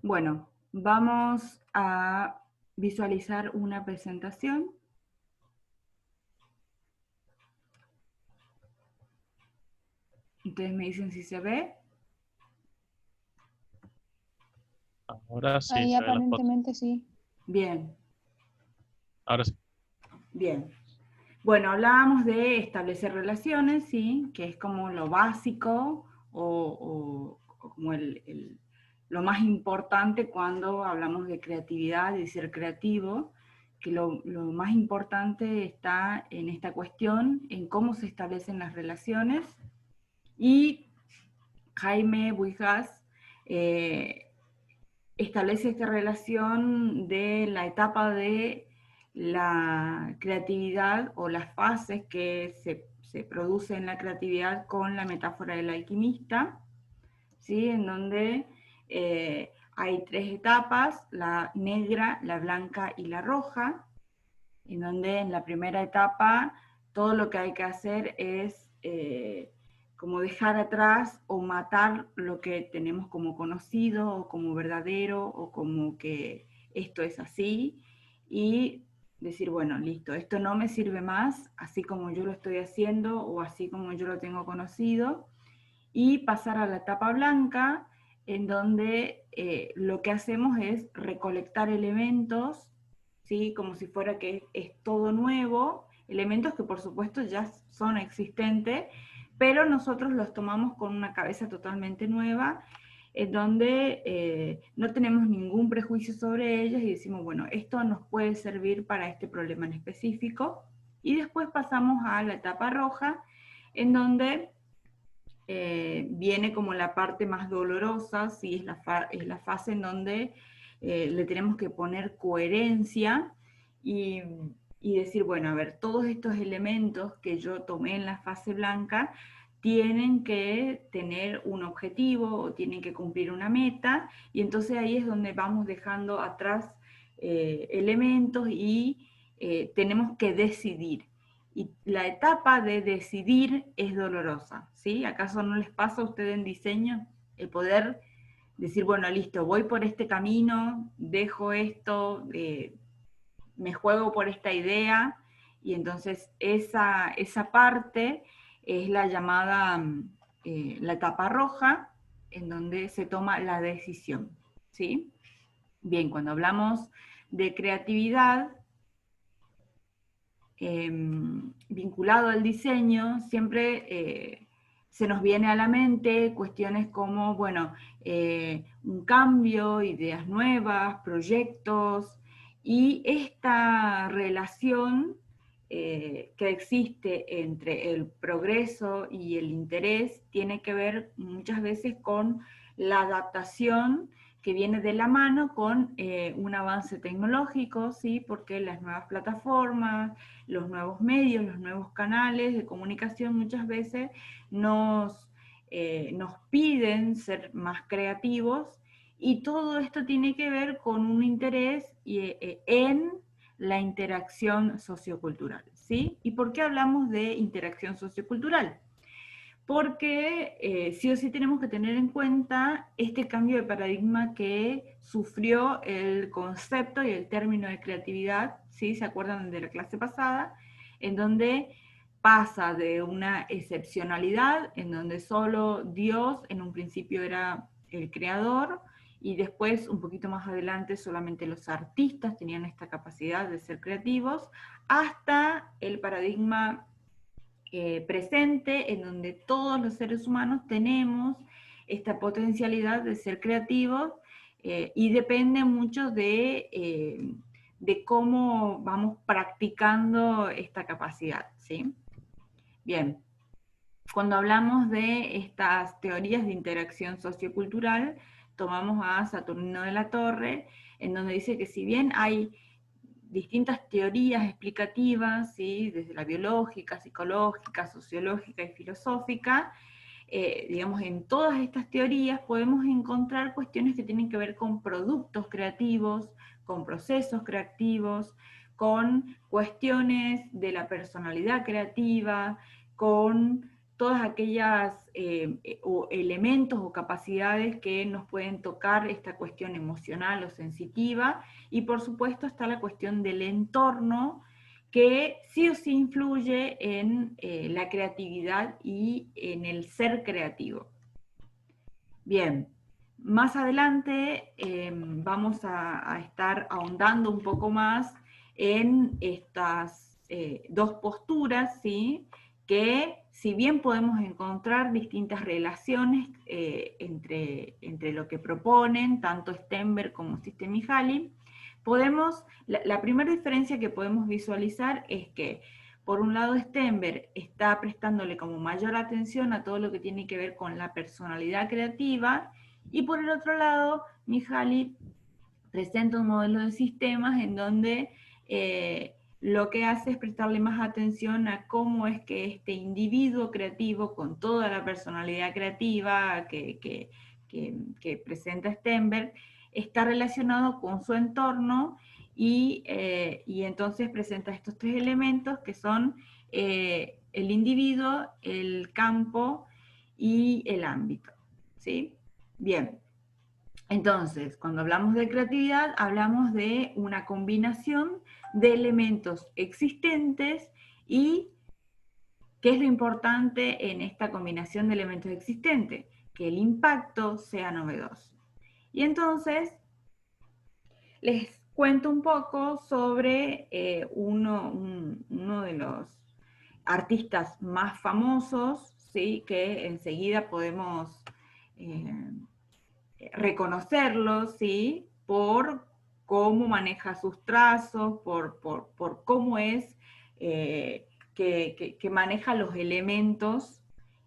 Bueno, vamos a visualizar una presentación. Ustedes me dicen si se ve. Ahora sí Ahí se ve la foto. aparentemente sí. Bien, Ahora sí. bien. Bueno, hablábamos de establecer relaciones, ¿sí? Que es como lo básico o como lo más importante cuando hablamos de creatividad y ser creativo, que lo más importante está en esta cuestión, en cómo se establecen las relaciones. Y Jaime Buigas establece esta relación de la etapa de la creatividad o las fases que se producen en la creatividad con la metáfora del alquimista, ¿sí? En donde hay tres etapas, la negra, la blanca y la roja, en donde en la primera etapa todo lo que hay que hacer es como dejar atrás o matar lo que tenemos como conocido o como verdadero o como que esto es así y decir, bueno, listo, esto no me sirve más, así como yo lo estoy haciendo o así como yo lo tengo conocido, y pasar a la etapa blanca, en donde lo que hacemos es recolectar elementos, ¿sí? Como si fuera que es todo nuevo, elementos que por supuesto ya son existentes, pero nosotros los tomamos con una cabeza totalmente nueva, en donde no tenemos ningún prejuicio sobre ellos y decimos, bueno, esto nos puede servir para este problema en específico. Y después pasamos a la etapa roja, en donde viene como la parte más dolorosa, ¿sí? Es la fase en donde le tenemos que poner coherencia y, y decir, bueno, a ver, todos estos elementos que yo tomé en la fase blanca tienen que tener un objetivo o tienen que cumplir una meta, y entonces ahí es donde vamos dejando atrás elementos y tenemos que decidir. Y la etapa de decidir es dolorosa, ¿sí? ¿Acaso no les pasa a ustedes en diseño el poder decir, bueno, listo, voy por este camino, dejo esto, me juego por esta idea? Y entonces esa parte es la llamada la etapa roja, en donde se toma la decisión, ¿sí? Bien, cuando hablamos de creatividad, vinculado al diseño, siempre se nos viene a la mente cuestiones como, bueno, un cambio, ideas nuevas, proyectos, y esta relación que existe entre el progreso y el interés tiene que ver muchas veces con la adaptación que viene de la mano con un avance tecnológico, ¿sí? Porque las nuevas plataformas, los nuevos medios, los nuevos canales de comunicación muchas veces nos piden ser más creativos, y todo esto tiene que ver con un interés en la interacción sociocultural, ¿sí? ¿Y por qué hablamos de interacción sociocultural? Porque sí o sí tenemos que tener en cuenta este cambio de paradigma que sufrió el concepto y el término de creatividad, ¿sí? ¿Se acuerdan de la clase pasada? En donde pasa de una excepcionalidad, en donde solo Dios en un principio era el creador, y después, un poquito más adelante, solamente los artistas tenían esta capacidad de ser creativos, hasta el paradigma presente, en donde todos los seres humanos tenemos esta potencialidad de ser creativos, y depende mucho de cómo vamos practicando esta capacidad, ¿sí? Bien, cuando hablamos de estas teorías de interacción sociocultural, tomamos a Saturnino de la Torre, en donde dice que si bien hay distintas teorías explicativas, ¿sí? Desde la biológica, psicológica, sociológica y filosófica, digamos, en todas estas teorías podemos encontrar cuestiones que tienen que ver con productos creativos, con procesos creativos, con cuestiones de la personalidad creativa, con todas aquellas o elementos o capacidades que nos pueden tocar esta cuestión emocional o sensitiva, y por supuesto está la cuestión del entorno, que sí o sí influye en la creatividad y en el ser creativo. Bien, más adelante vamos a estar ahondando un poco más en estas dos posturas, ¿sí? Que si bien podemos encontrar distintas relaciones entre lo que proponen tanto Stenberg como Csikszentmihalyi, la primera diferencia que podemos visualizar es que por un lado Stenberg está prestándole como mayor atención a todo lo que tiene que ver con la personalidad creativa, y por el otro lado Mihaly presenta un modelo de sistemas en donde lo que hace es prestarle más atención a cómo es que este individuo creativo, con toda la personalidad creativa que presenta Stenberg, está relacionado con su entorno, y entonces presenta estos tres elementos que son el individuo, el campo y el ámbito, ¿sí? Bien. Entonces, cuando hablamos de creatividad, hablamos de una combinación de elementos existentes. ¿Y qué es lo importante en esta combinación de elementos existentes? Que el impacto sea novedoso. Y entonces, les cuento un poco sobre uno de los artistas más famosos, ¿sí? Que enseguida podemos reconocerlo, ¿sí? Por cómo maneja sus trazos, por cómo es que maneja los elementos,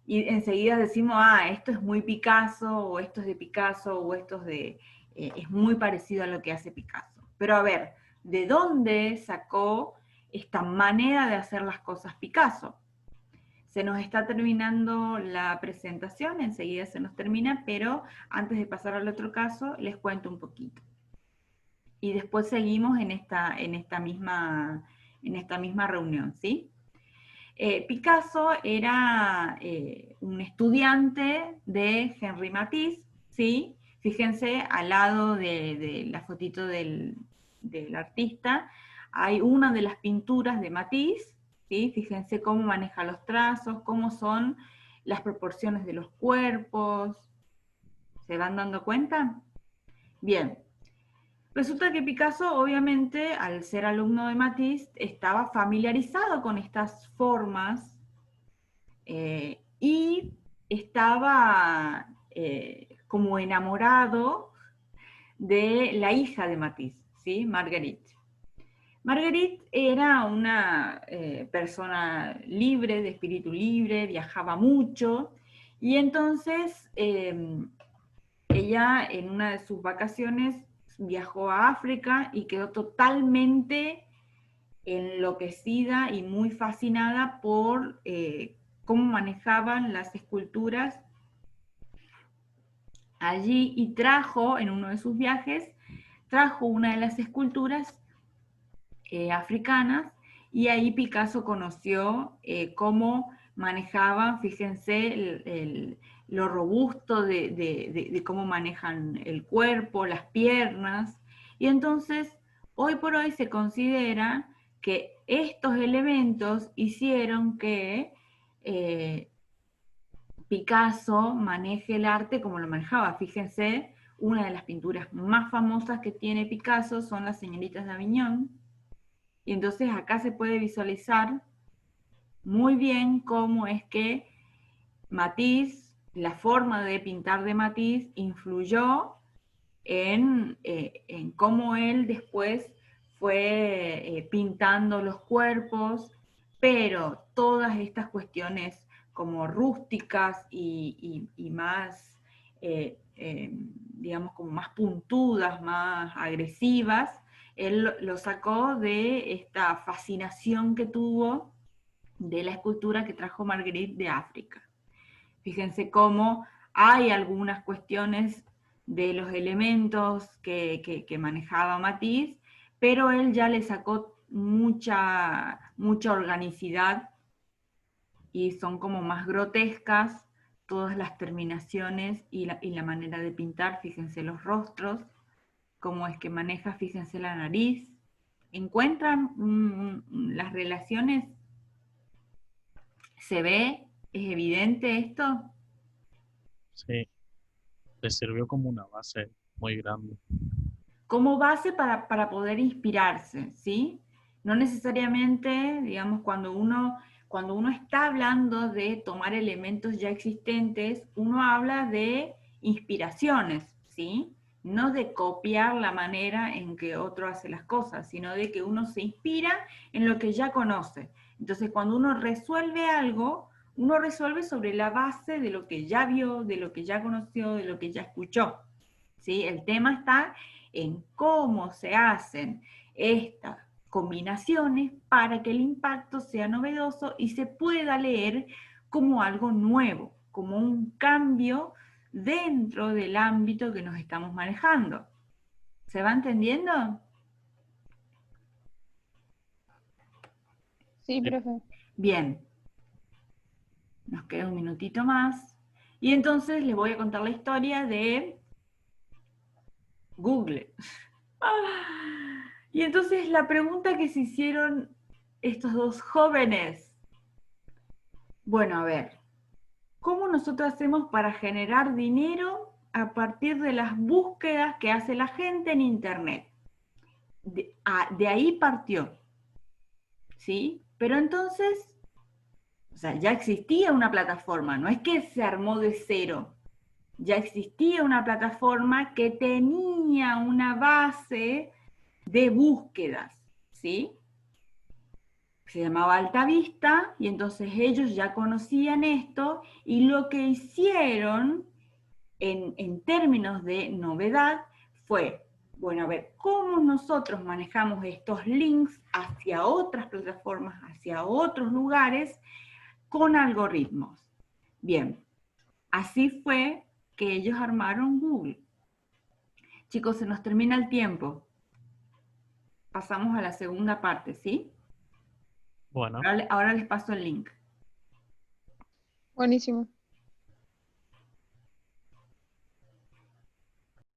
y enseguida decimos, esto es muy Picasso, o esto es de Picasso, o esto es muy parecido a lo que hace Picasso. Pero a ver, ¿de dónde sacó esta manera de hacer las cosas Picasso? Se nos está terminando la presentación, enseguida se nos termina, pero antes de pasar al otro caso, les cuento un poquito. Y después seguimos en esta misma reunión, ¿sí? Picasso era un estudiante de Henri Matisse, ¿sí? Fíjense, al lado de la fotito del artista, hay una de las pinturas de Matisse, ¿sí? Fíjense cómo maneja los trazos, cómo son las proporciones de los cuerpos. ¿Se van dando cuenta? Bien. Resulta que Picasso, obviamente, al ser alumno de Matisse, estaba familiarizado con estas formas y estaba como enamorado de la hija de Matisse, ¿sí? Marguerite. Marguerite era una persona libre, de espíritu libre, viajaba mucho, y entonces ella en una de sus vacaciones viajó a África y quedó totalmente enloquecida y muy fascinada por cómo manejaban las esculturas allí, y trajo, en uno de sus viajes, trajo una de las esculturas africanas, y ahí Picasso conoció cómo manejaban, fíjense, lo robusto de cómo manejan el cuerpo, las piernas, y entonces hoy por hoy se considera que estos elementos hicieron que Picasso maneje el arte como lo manejaba. Fíjense, una de las pinturas más famosas que tiene Picasso son las Señoritas de Aviñón, y entonces acá se puede visualizar muy bien cómo es que Matisse, la forma de pintar de Matisse, influyó en cómo él después fue pintando los cuerpos, pero todas estas cuestiones como rústicas y más, digamos, como más puntudas, más agresivas, él lo sacó de esta fascinación que tuvo de la escultura que trajo Marguerite de África. Fíjense cómo hay algunas cuestiones de los elementos que manejaba Matisse, pero él ya le sacó mucha organicidad y son como más grotescas todas las terminaciones y la manera de pintar. Fíjense los rostros, cómo es que maneja, fíjense la nariz. ¿Encuentran las relaciones? ¿Se ve? ¿Es evidente esto? Sí, le sirvió como una base muy grande. Como base para poder inspirarse, ¿sí? No necesariamente, digamos, cuando uno está hablando de tomar elementos ya existentes, uno habla de inspiraciones, ¿sí? No de copiar la manera en que otro hace las cosas, sino de que uno se inspira en lo que ya conoce. Entonces, cuando uno resuelve algo, uno resuelve sobre la base de lo que ya vio, de lo que ya conoció, de lo que ya escuchó, ¿sí? El tema está en cómo se hacen estas combinaciones para que el impacto sea novedoso y se pueda leer como algo nuevo, como un cambio dentro del ámbito que nos estamos manejando. ¿Se va entendiendo? Sí, Sí, profe. Bien, nos queda un minutito más. Y entonces les voy a contar la historia de Google. Y entonces la pregunta que se hicieron estos dos jóvenes, bueno, a ver, ¿cómo nosotros hacemos para generar dinero a partir de las búsquedas que hace la gente en Internet? De ahí partió, ¿sí? Pero entonces, o sea, ya existía una plataforma, no es que se armó de cero, ya existía una plataforma que tenía una base de búsquedas, ¿sí? Se llamaba Altavista y entonces ellos ya conocían esto y lo que hicieron en términos de novedad fue, bueno, a ver, ¿cómo nosotros manejamos estos links hacia otras plataformas, hacia otros lugares con algoritmos? Bien, así fue que ellos armaron Google. Chicos, se nos termina el tiempo. Pasamos a la segunda parte, ¿sí? bueno. Ahora les paso el link. Buenísimo.